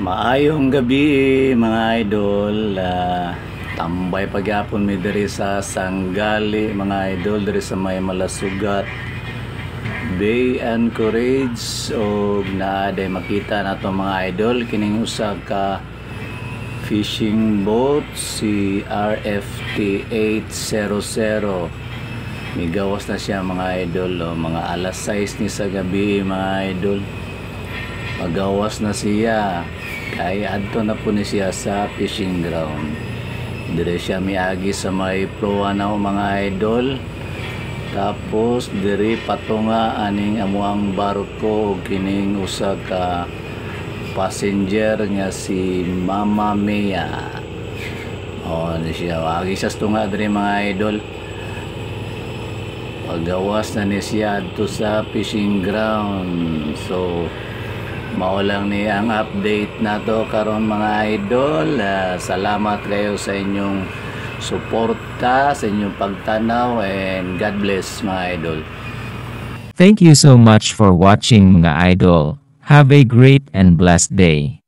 Maayong gabi mga idol. Tambay pagyapon mi diri sa Sanggali mga idol, diri sa may Malasugat Bay and Courage. Og naaday makita nato mga idol kining usa ka fishing boat, si RFT 800. Migawas na siya mga idol, mga alas 6 ni sa gabi mga idol. Magawas na siya, kaya adto na po ni siya sa fishing ground. Dire siya miagi sa may proa na mga idol. Tapos dire patunga aning amuang barko kining usa ka passenger nga si Mama Mia. Ni siya agi sa tunga dire mga idol. Pagawas na ni siya adto sa fishing ground. So mao lang ni ang update nato karon mga idol. Salamat kayo sa inyong suporta, sa inyong pagtanaw, and God bless mga idol. Thank you so much for watching mga idol. Have a great and blessed day.